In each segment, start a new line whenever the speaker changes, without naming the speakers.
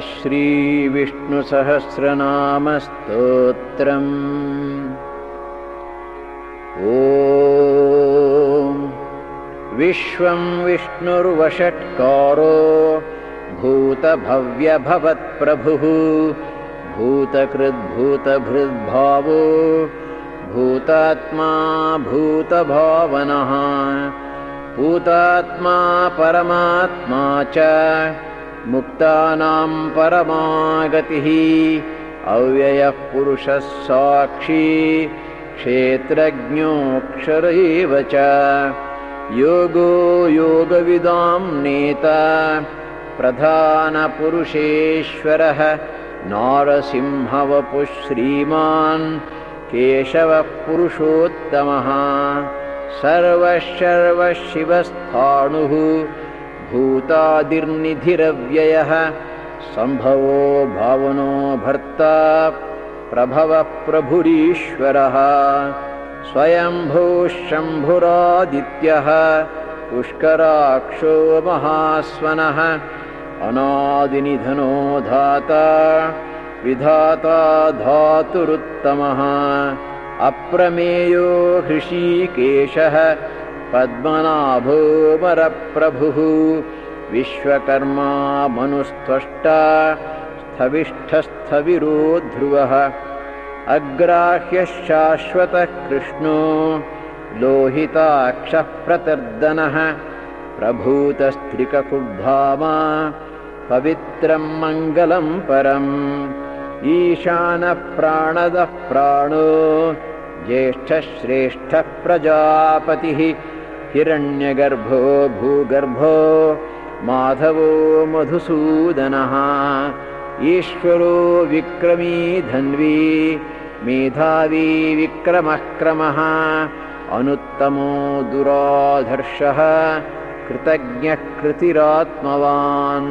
श्रीविष्णुसहस्रनामस्तोत्रम्। ॐ विश्वं विष्णुर्वषट्कारो भूतभव्यभवत्प्रभुः भूतकृद्भूतभृद्भावो भूतात्मा भूतभावनः भूतात्मा परमात्मा च मुक्तानां परमागतिः अव्ययः पुरुषः साक्षी क्षेत्रज्ञोऽक्षर एव च योगो योगविदां नेता प्रधानपुरुषेश्वरः नारसिंहवपुः श्रीमान् केशवः पुरुषोत्तमः सर्वशिवस्थाणुः भूतादिर्निधिरव्ययः सम्भवो भावनो भर्ता प्रभवः प्रभुरीश्वरः स्वयंभूः शम्भुरादित्यः पुष्कराक्षो महास्वनः अनादिनिधनो धाता विधाता धातुरुत्तमः अप्रमेयो हृषीकेशः पद्मनाभो वरप्रभुः विश्वकर्मा मनुस्त्वष्टा स्थविष्ठस्थविरो ध्रुवः अग्राह्यः शाश्वतः कृष्णो लोहिताक्षः प्रतर्दनः प्रभूतस्त्रिककुब्धामा पवित्रं मङ्गलं परम् ईशानः प्राणदः प्राणो ज्येष्ठः श्रेष्ठः प्रजापतिः हिरण्यगर्भो भूगर्भो माधवो मधुसूदनः ईश्वरो विक्रमी धन्वी मेधावी विक्रमः क्रमः अनुत्तमो दुराधर्षः कृतज्ञः कृतिरात्मवान्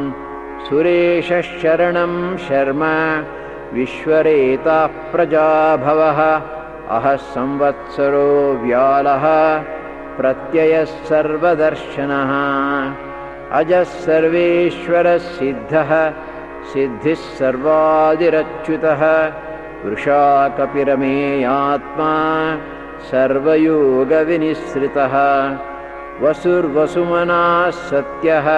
सुरेशः शरणं शर्म विश्वरेताः प्रजाभवः अहः संवत्सरो व्यालः प्रत्ययः सर्वदर्शनः अजः सर्वेश्वरः सिद्धः सिद्धिः सर्वादिरच्युतः वृषाकपिरमेयात्मा सर्वयोगविनिःसृतः वसुर्वसुमनाः सत्यः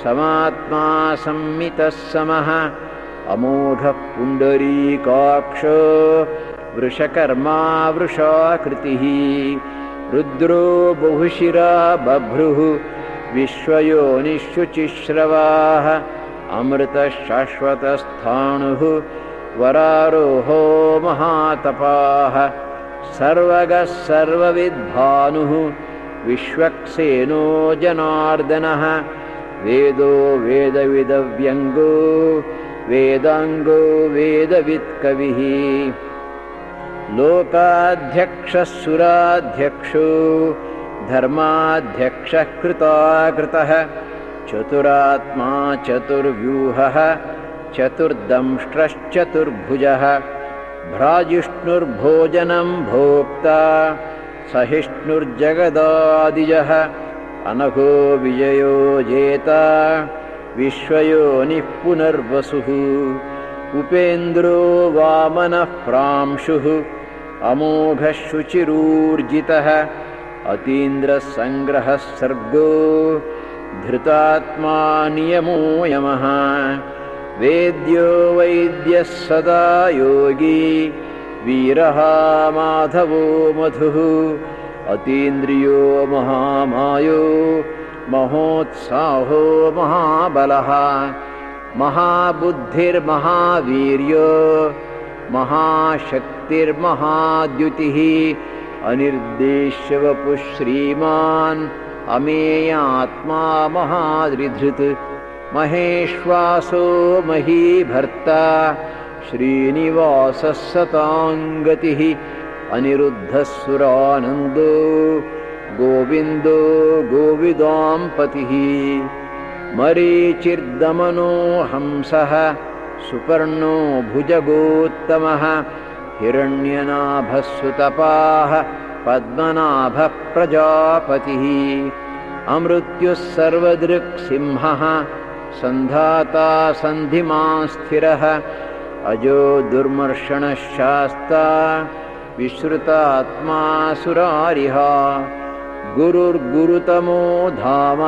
समात्मा संमितः समः अमोघः पुण्डरीकाक्षो वृषकर्मा वृषाकृतिः रुद्रो बहुशिरा बभ्रुः विश्वयोनिःशुचिश्रवाः अमृतः शाश्वतस्थाणुः वरारोहो महातपाः सर्वगः सर्वविद्भानुः विश्वक्सेनो जनार्दनः वेदो वेदविदव्यङ्गो वेदाङ्गो वेदवित्कविः लोकाध्यक्षः सुराध्यक्षो धर्माध्यक्षः कृताकृतः चतुरात्मा चतुर्व्यूहः चतुर्दंष्ट्रश्चतुर्भुजः भ्राजिष्णुर्भोजनं भोक्ता सहिष्णुर्जगदादिजः अनघो विजयो जेता विश्वयोनिः पुनर्वसुः उपेन्द्रो वामनः प्रांशुः अमोघः शुचिरूर्जितः अतीन्द्रः सङ्ग्रहः सर्गो धृतात्मा नियमो यमः वेद्यो वैद्यः सदा योगी वीरः माधवो मधुः अतीन्द्रियो महामायो महोत्साहो महाबलः महाबुद्धिर्महावीर्यो महाशक्तिर्महाद्युतिः अनिर्देश्यवपुः श्रीमान् अमेयात्मा महादृधृत् महेश्वासो महीभर्ता श्रीनिवासः सताङ्गतिः अनिरुद्धः सुरानन्दो गोविन्दो गोविदाम्पतिः मरीचिर्दमनो हंसः सुपर्णो भुजगोत्तमः हिरण्यनाभः सुतपाः पद्मनाभः प्रजापतिः अमृत्युः सर्वदृक्सिंहः सन्धाता सन्धिमान् स्थिरः अजो दुर्मर्षणः शास्ता विश्रुतात्मा सुरारिः गुरुर्गुरुतमो धाम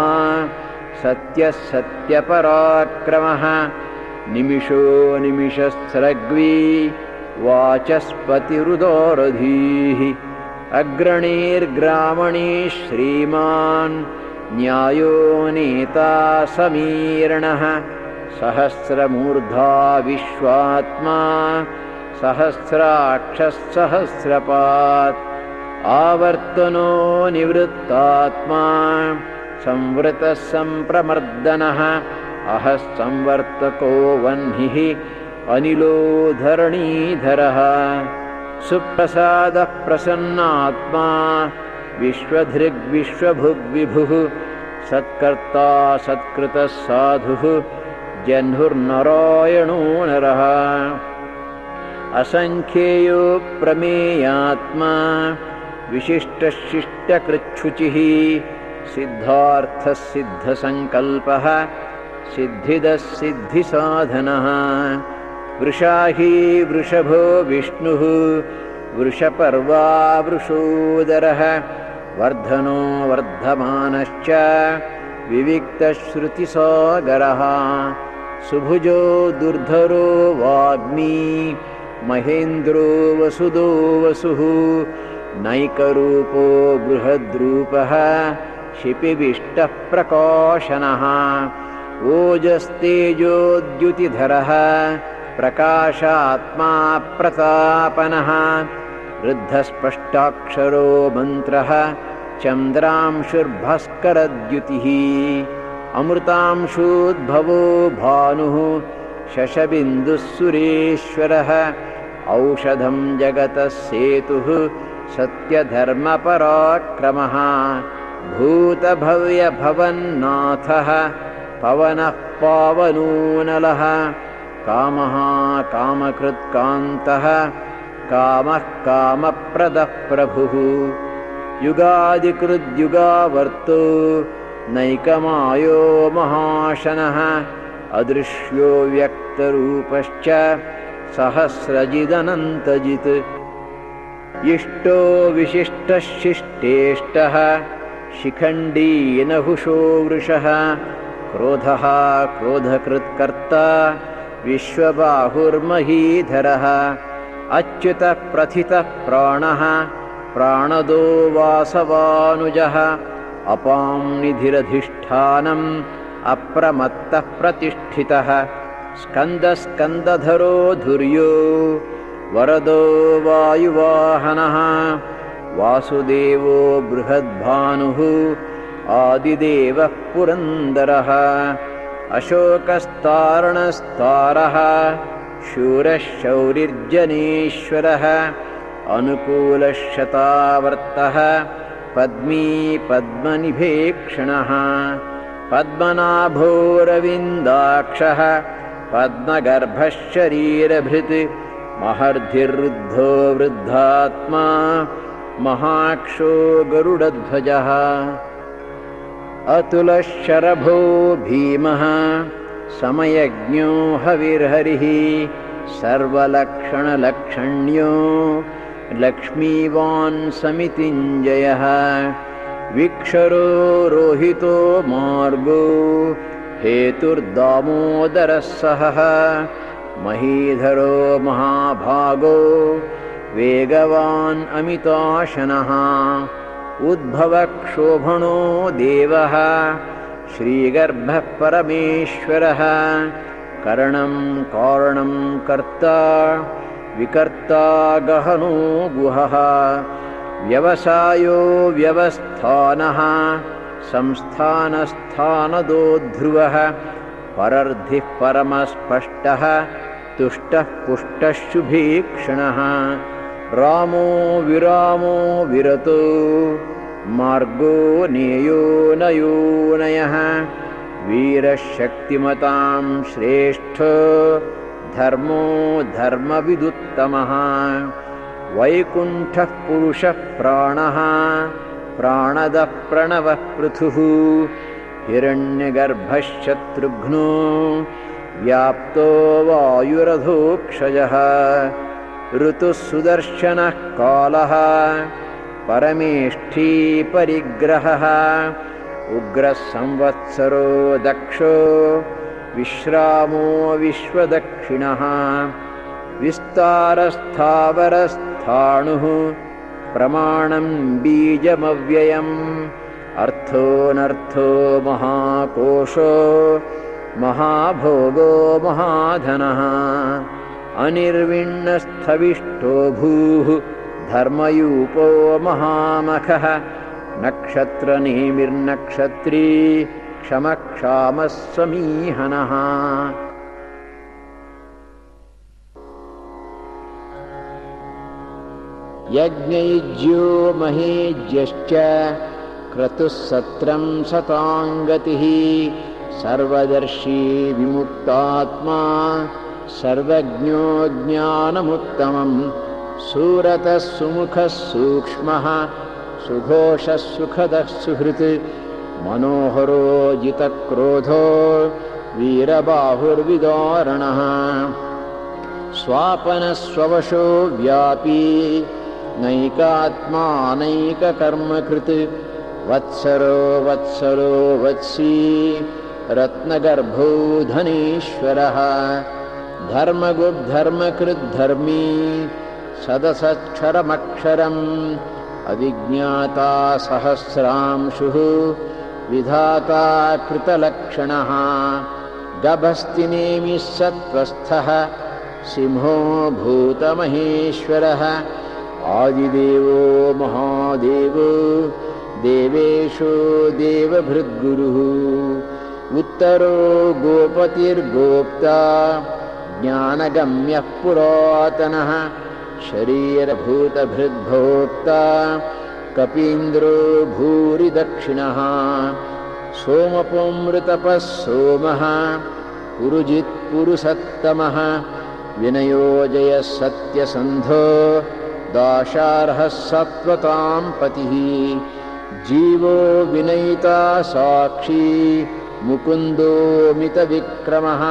सत्यः सत्यपराक्रमः निमिषो निमिषस्रग्वी वाचस्पतिरुदारधीः अग्रणीर्ग्रामणी श्रीमान् न्यायो नेता समीरणः सहस्रमूर्धा विश्वात्मा सहस्राक्षः सहस्रपात् आवर्तनो निवृत्तात्मा संवृतः संप्रमर्दनः अहः संवर्तको वह्निः अनिलो धरणीधरः सुप्रसादः प्रसन्नात्मा विश्वधृग्विश्वभुग्विभुः सत्कर्ता सत्कृतः साधुः जह्नुर्नारायणो नरः असंख्येयो प्रमेयात्मा विशिष्टशिष्टकृच्छुचिः सिद्धार्थः सिद्धसङ्कल्पः सिद्धिदः सिद्धिसाधनः वृषाही वृषभो विष्णुः वृषपर्वा वृषोदरः वर्धनो वर्धमानश्च विविक्तश्रुतिसागरः सुभुजो दुर्धरो वाग्मी महेन्द्रो वसुदो वसुः नैकरूपो बृहद्रूपः शिपिविष्टः प्रकाशनः ओजस्तेजोद्युतिधरः प्रकाशात्मा प्रतापनः वृद्धस्पष्टाक्षरो मन्त्रः चन्द्रांशुर्भास्करद्युतिः अमृतांशोद्भवो भानुः शशबिन्दुः सुरेश्वरः औषधं जगतः सेतुः सत्यधर्मपराक्रमः भूतभव्यभवन्नाथः पवनः पावनोनलः कामः कामकृत्कान्तः कामः कामप्रदः प्रभुः युगादिकृद्युगावर्तो नैकमायो महाशनः अदृश्यो व्यक्तरूपश्च सहस्रजिदनन्तजित् इष्टो विशिष्टः शिष्टेष्टः शिखण्डी नहुषो वृषः क्रोधः क्रोधकृत्कर्ता विश्वबाहुर्महीधरः अच्युतः प्रथितः प्राणः प्राणदो वासवानुजः अपां निधिरधिष्ठानम् अप्रमत्तः प्रतिष्ठितः स्कन्दस्कन्दधरो धुर्यो वरदो वायुवाहनः वासुदेवो बृहद्भानुः आदिदेवः पुरन्दरः अशोकस्तारणस्तारः शूरः शौरिर्जनेश्वरः अनुकूलशतावर्तः पद्मी पद्मनिभेक्षणः पद्मनाभोरविन्दाक्षः पद्मगर्भः शरीरभृत् महर्धिर्वृद्धो वृद्धात्मा महाक्षो गरुडध्वजः अतुलशरभो भीमः समयज्ञो हविर्हरिः सर्वलक्षणलक्षण्यो लक्ष्मीवान् समितिञ्जयः विक्षरो रोहितो मार्गो हेतुर्दामोदरः सहः महीधरो महाभागो वेगवान् अमिताशनः उद्भवक्षोभणो देवः श्रीगर्भः परमेश्वरः करणं कारणं कर्ता विकर्ता गहनो गुहः व्यवसायो व्यवस्थानः संस्थानस्थानदो ध्रुवः परर्धिः परमस्पष्टः तुष्टः पुष्टः शुभीक्षणः रामो विरामो विरतो मार्गो नेयो नयोनयः वीरशक्तिमतां श्रेष्ठो धर्मो धर्मविदुत्तमः वैकुण्ठः पुरुषः प्राणः प्राणदः प्रणवः पृथुः हिरण्यगर्भः शत्रुघ्नो व्याप्तो वायुरधोक्षजः ऋतुः सुदर्शनः कालः परमेष्ठी परिग्रहः उग्रः संवत्सरो दक्षो विश्रामो विश्वदक्षिणः विस्तारस्थावरस्थाणुः प्रमाणं बीजमव्ययम् अर्थोऽनर्थो महाकोशो महाभोगो महाधनः अनिर्विण्णस्थविष्टो भूः धर्मयूपो महामखः नक्षत्रनेमिर्नक्षत्री क्षमक्षामः समीहनः यज्ञयुज्यो महेज्यश्च क्रतुः सत्रं शताङ्गतिः सर्वदर्शी विमुक्तात्मा सर्वज्ञो ज्ञानमुत्तमम् सुरतः सुमुखः सूक्ष्मः सुघोषः सुखदः सुहृत् मनोहरो जितक्रोधो वीरबाहुर्विदारणः स्वापनः स्ववशो व्यापी नैकात्मानैककर्मकृत् वत्सरो वत्सरो वत्सी रत्नगर्भो धनेश्वरः धर्मगुद्धर्मकृद्धर्मी सदसक्षरमक्षरम् अविज्ञाता सहस्रांशुः विधाता कृतलक्षणः गभस्तिनेमिः सत्त्वस्थः सिंहो भूतमहेश्वरः आदिदेवो महादेवो देवेषु देवभृद्गुरुः उत्तरो गोपतिर्गोप्ता ज्ञानगम्यः पुरातनः शरीरभूतभृद्भोक्ता कपीन्द्रो भूरि दक्षिणः सोमपोमृतपः सोमः पुरुजित्पुरुषत्तमः विनयोजयः सत्यसन्धो दाशार्हः सत्त्वतां पतिः जीवो विनयिता साक्षी मुकुन्दो मितविक्रमः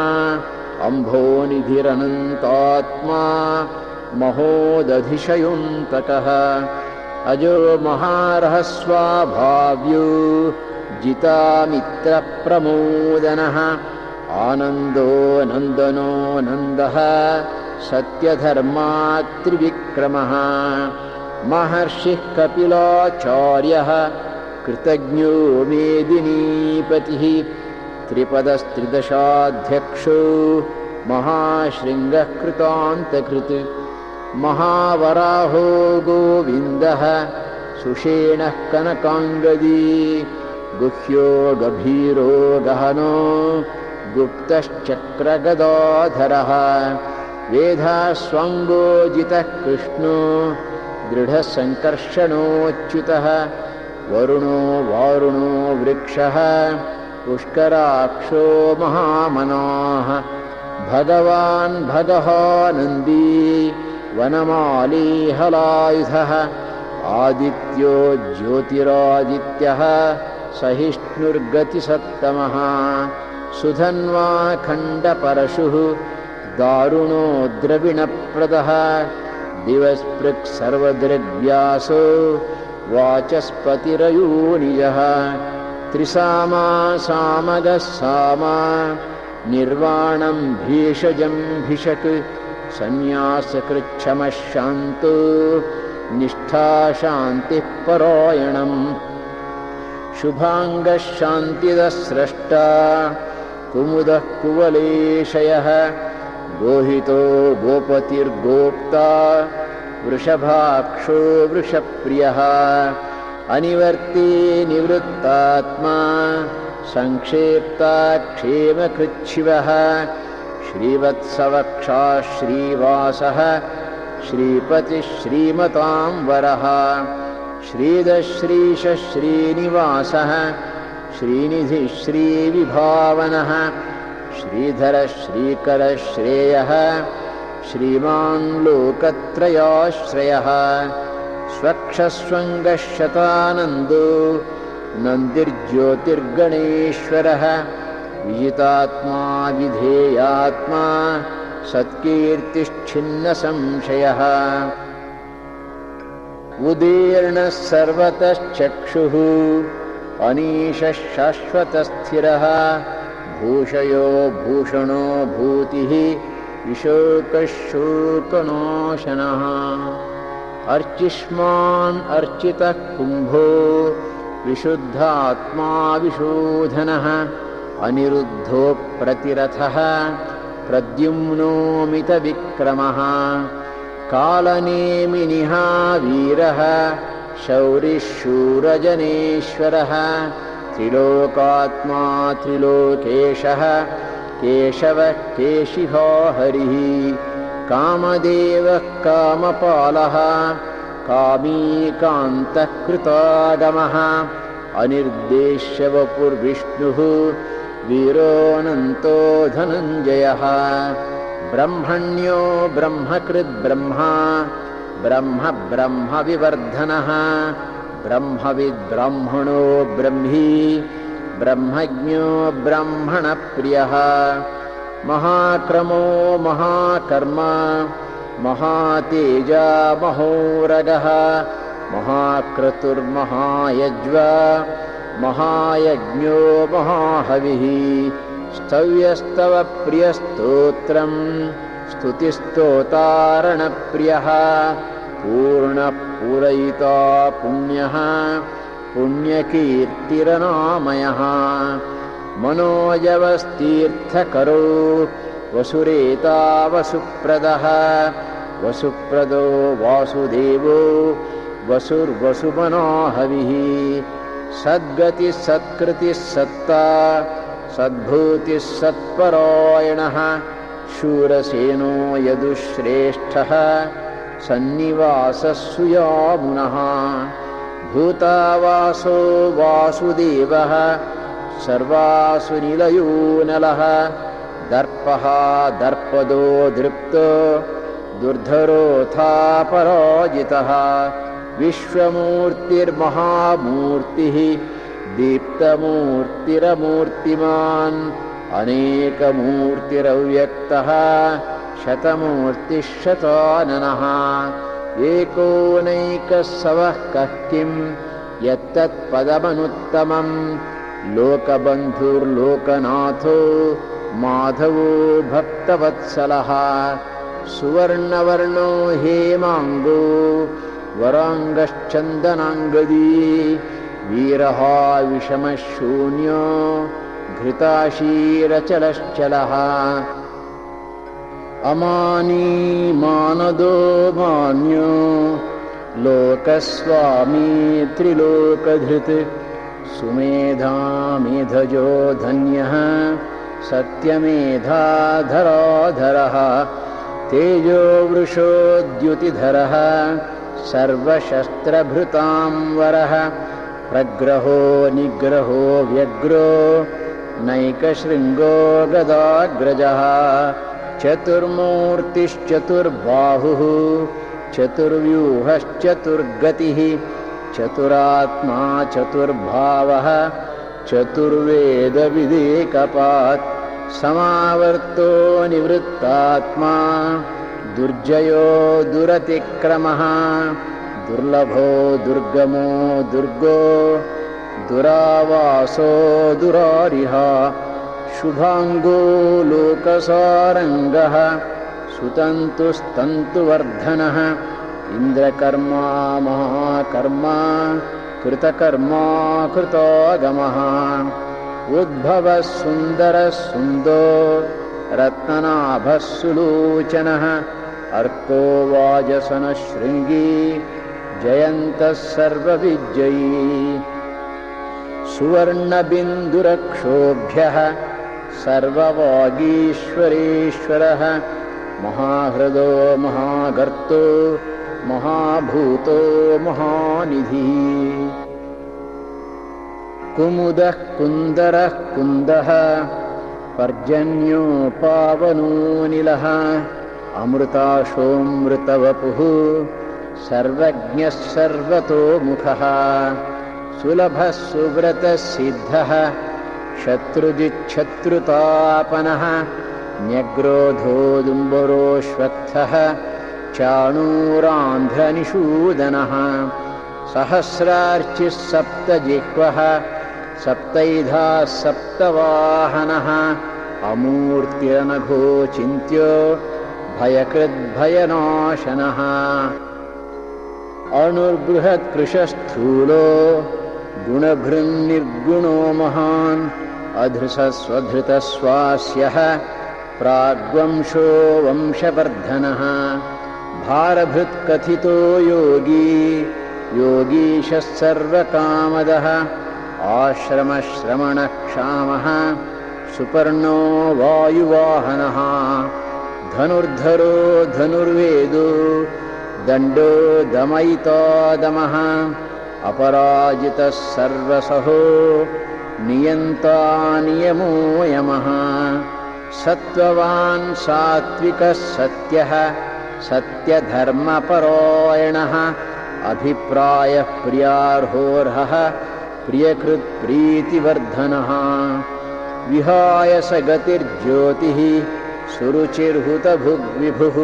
अम्भोनिधिरनन्तात्मा महोदधिशयोऽन्तकः अजो महारहस्वाभाव्यो जितामित्रप्रमोदनः आनन्दो नन्दनो नन्दः सत्यधर्मात्रिविक्रमः महर्षिः कपिलाचार्यः कृतज्ञो मेदिनीपतिः त्रिपदस्त्रिदशाध्यक्षो महाशृङ्गः कृतान्तकृत् महावराहो गोविन्दः सुषेणः कनकाङ्गदी गुह्यो गभीरो गहनो गुप्तश्चक्रगदाधरः वेधास्वाङ्गोजितः कृष्णो दृढसङ्कर्षणोच्युतः वरुणो वारुणो वृक्षः पुष्कराक्षो महामनाः भगवान् भगहानन्दी वनमाली हलायुधः आदित्यो ज्योतिरादित्यः सहिष्णुर्गतिसत्तमः सुधन्वा खण्डपरशुः दारुणो द्रविणप्रदः दिवस्पृक् सर्वदृग्व्यासो वाचस्पतिरयोनिजः त्रिसामा सामगः सामा निर्वाणं भीषजं भिषक् सन्न्यासकृच्छमः शान्तो निष्ठा शान्तिः परायणम् शुभाङ्गः शान्तिदः स्रष्टा कुमुदः कुवलेशयः गोहितो गोपतिर्गोप्ता वृषभाक्षो वृषप्रियः अनिवर्ती निवृत्तात्मा संक्षेप्ता क्षेमकृच्छिवः श्रीवत्सवक्षा श्रीवासः श्रीपतिः श्रीमतां वरः श्रीदश्रीशः श्रीनिवासः श्रीनिधिः श्रीविभावनः श्रीधरः श्रीकरः श्रेयः श्रीमान् लोकत्रयाश्रयः स्वक्षस्वङ्गः शतानन्दो नन्दिर्ज्योतिर्गणेश्वरः विजितात्मा विधेयात्मा सत्कीर्तिश्छिन्नसंशयः उदीर्णः सर्वतश्चक्षुः अनीशः शाश्वतस्थिरः भूषयो भूषणो भूतिः विशोकशोकनाशनः अर्चिष्मान् अर्चितः कुम्भो विशुद्धात्मा विशोधनः अनिरुद्धो प्रतिरथः प्रद्युम्नोमितविक्रमः कालनेमिनिः वीरः शौरिशूरजनेश्वरः त्रिलोकात्मा त्रिलोकेशः केशवः केशिहो हरिः कामदेवः कामपालः कामी कान्तः कृतागमः अनिर्देश्य वपुर्विष्णुः वीरोऽनन्तो धनञ्जयः ब्रह्मण्यो ब्रह्मकृद्ब्रह्मा ब्रह्म ब्रह्मविवर्धनः ब्रह्मविद्ब्राह्मणो ब्रह्मी ब्रह्मज्ञो ब्रह्मणप्रियः महाक्रमो महाकर्मा महातेजा महोरगः महाक्रतुर्महायज्वा महायज्ञो महाहविः स्तव्यस्तव प्रियस्तोत्रम् स्तुतिस्तोतारणप्रियः पूर्णः पूरयिता पुण्यः पुण्यकीर्तिरनामयः मनोजवस्तीर्थकरो वसुरेता वसुप्रदः वसुप्रदो वासुदेवो वसुर्वसुमनोहविः सद्गतिः सत्कृतिः सत्ता सद्भूतिः सत्परायणः शूरसेनो यदुश्रेष्ठः सन्निवासः सुयामुनः भूतावासो वासुदेवः सर्वासुनिलयो नलः दर्पः दर्पदो दृप्तो दुर्धरोऽथा पराजितः विश्वमूर्तिर्महामूर्तिः दीप्तमूर्तिरमूर्तिमान् अनेकमूर्तिरव्यक्तः शतमूर्तिः शताननः एकोनैकस्सवः कः किं यत्तत्पदमनुत्तमम् लोकबन्धुर्लोकनाथो माधवो भक्तवत्सलः सुवर्णवर्णो हेमाङ्गो वराङ्गश्चन्दनाङ्गदी वीरः विषमशून्यो घृताशीरचलश्चलः अमानी मानदो मान्यो लोकस्वामी त्रिलोकधृत् सुमेधा मेधजो धन्यः सत्यमेधाधराधरः तेजो वृषोद्युतिधरः सर्वशस्त्रभृतां वरः प्रग्रहो निग्रहो व्यग्रो नैकशृङ्गो गदाग्रजः चतुर्मूर्तिश्चतुर्बाहुः चतुर्व्यूहश्चतुर्गतिः चतुरात्मा चतुर्भावः चतुर्वेदविदेकपात् समावर्तो निवृत्तात्मा दुर्जयो दुरतिक्रमः दुर्लभो दुर्गमो दुर्गो दुरावासो दुरारिः शुभाङ्गो लोकसारङ्गः सुतन्तुस्तन्तुवर्धनः इन्द्रकर्मा महाकर्मा कृतकर्मा कृतागमः उद्भवः सुन्दरः सुन्दो रत्ननाभः सुलोचनः अर्को वाजसनः शृङ्गी जयन्तः सर्वविजयी सुवर्णबिन्दुरक्षोभ्यः सर्ववागीश्वरेश्वरः महाहृदो महागर्तो महाभूतो महानिधिः कुमुदः कुन्दरः कुन्दः पर्जन्यो पावनो निलः अमृताशोऽमृतवपुः सर्वज्ञः सर्वतोमुखः सुलभः सुव्रतसिद्धः शत्रुजिच्छत्रुतापनः न्यग्रोधोदुम्बरोऽश्वत्थः चाणूरान्ध्रनिषूदनः सहस्रार्चिः सप्तजिह्वः सप्तैधाः सप्तवाहनः अमूर्तिरनघोचिन्त्यो भयकृद्भयनाशनः अणुर्बृहत्कृशस्थूलो गुणभृन्निर्गुणो महान् अधृसस्वधृतस्वास्यः प्राग्वंशो वंशवर्धनः भारभृत्कथितो योगी योगीशः सर्वकामदः आश्रमश्रमणक्षामः सुपर्णो वायुवाहनः धनुर्धरो धनुर्वेदो दण्डो दमयिता-दमः अपराजितः सर्वसहो नियन्ता नियमो यमः सत्त्ववान् सात्विकः सत्यः सत्यधर्मपरायणः अभिप्रायः प्रियार्होर्हः प्रियकृत्प्रीतिवर्धनः विहाय स गतिर्ज्योतिः सुरुचिर्हुतभुग्विभुः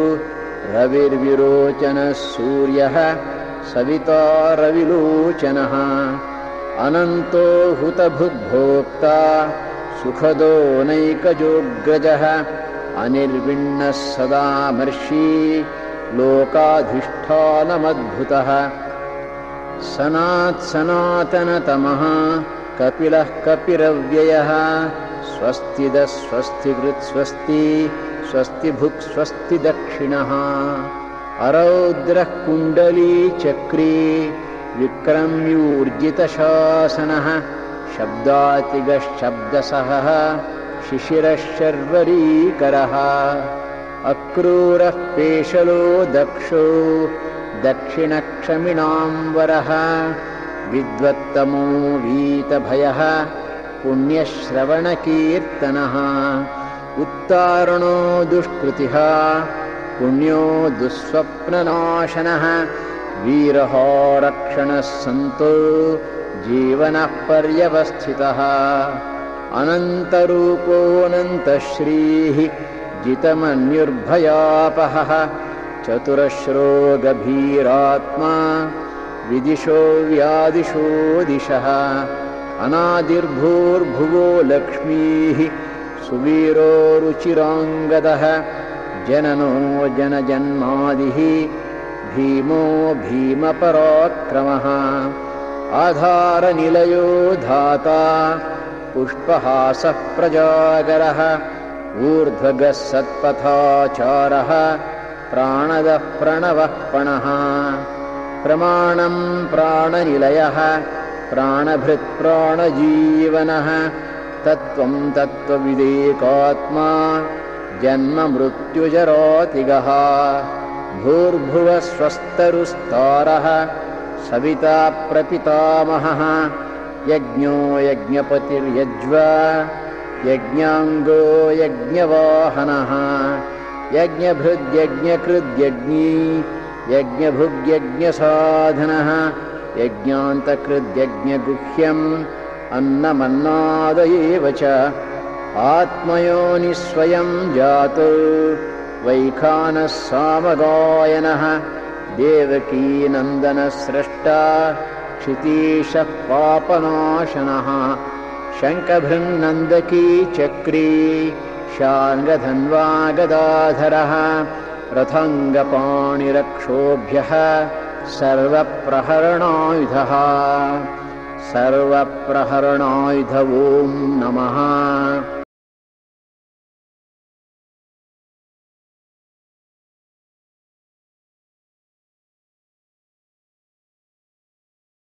रविर्विरोचनः सूर्यः सविता रविलोचनः अनन्तो हुतभुग्भोक्ता सुखदो नैकजोऽग्रजः अनिर्विण्णः सदामर्षी लोकाधिष्ठानमद्भुतः सनात्सनातनतमः कपिलः कपिरव्ययः स्वस्तिदः स्वस्तिकृत्स्वस्ति स्वस्तिभुक् स्वस्ति दक्षिणः अरौद्रः कुण्डलीचक्री विक्रम्यूर्जितशासनः शब्दातिगः शब्दसहः शिशिरः शर्वरीकरः अक्रूरः पेशलो दक्षो दक्षिणक्षमिणाम्बरः विद्वत्तमो वीतभयः पुण्यश्रवणकीर्तनः उत्तारणो दुष्कृतिः पुण्यो दुःस्वप्ननाशनः वीरः रक्षणः सन्तो जीवनः पर्यवस्थितः अनन्तरूपोऽनन्तश्रीः जितमन्युर्भयापहः चतुरश्रो गभीरात्मा विदिशो व्यादिशो दिशः अनादिर्भूर्भुवो लक्ष्मीः सुवीरो रुचिराङ्गदः जननो जनजन्मादिः भीमो भीमपराक्रमः आधारनिलयो धाता पुष्पहासः प्रजागरः ऊर्ध्वगः सत्पथाचारः प्राणदः प्रणवः पणः प्रमाणं प्राणनिलयः प्राणभृत्प्राणजीवनः तत्त्वं तत्त्वविदेकात्मा जन्ममृत्युजरातिगः भूर्भुवः स्वस्तरुस्तारः सविता प्रपितामहः यज्ञो यज्ञपतिर्यज्वा यज्ञाङ्गो यज्ञवाहनः यज्ञभृद्यज्ञकृद्यज्ञी यज्ञभुग्यज्ञसाधनः यज्ञान्तकृद्यज्ञगुह्यम् अन्नमन्नाद एव च आत्मयोनिस्वयं जातो वैखानः सामगायनः देवकीनन्दनस्रष्टा क्षितीशः पापनाशनः शङ्खभृन्नन्दकी चक्री शार्ङ्गधन्वा गदाधरः रथाङ्गपाणिरक्षोभ्यः सर्वप्रहरणायुधः सर्वप्रहरणायुध ॐ नमः।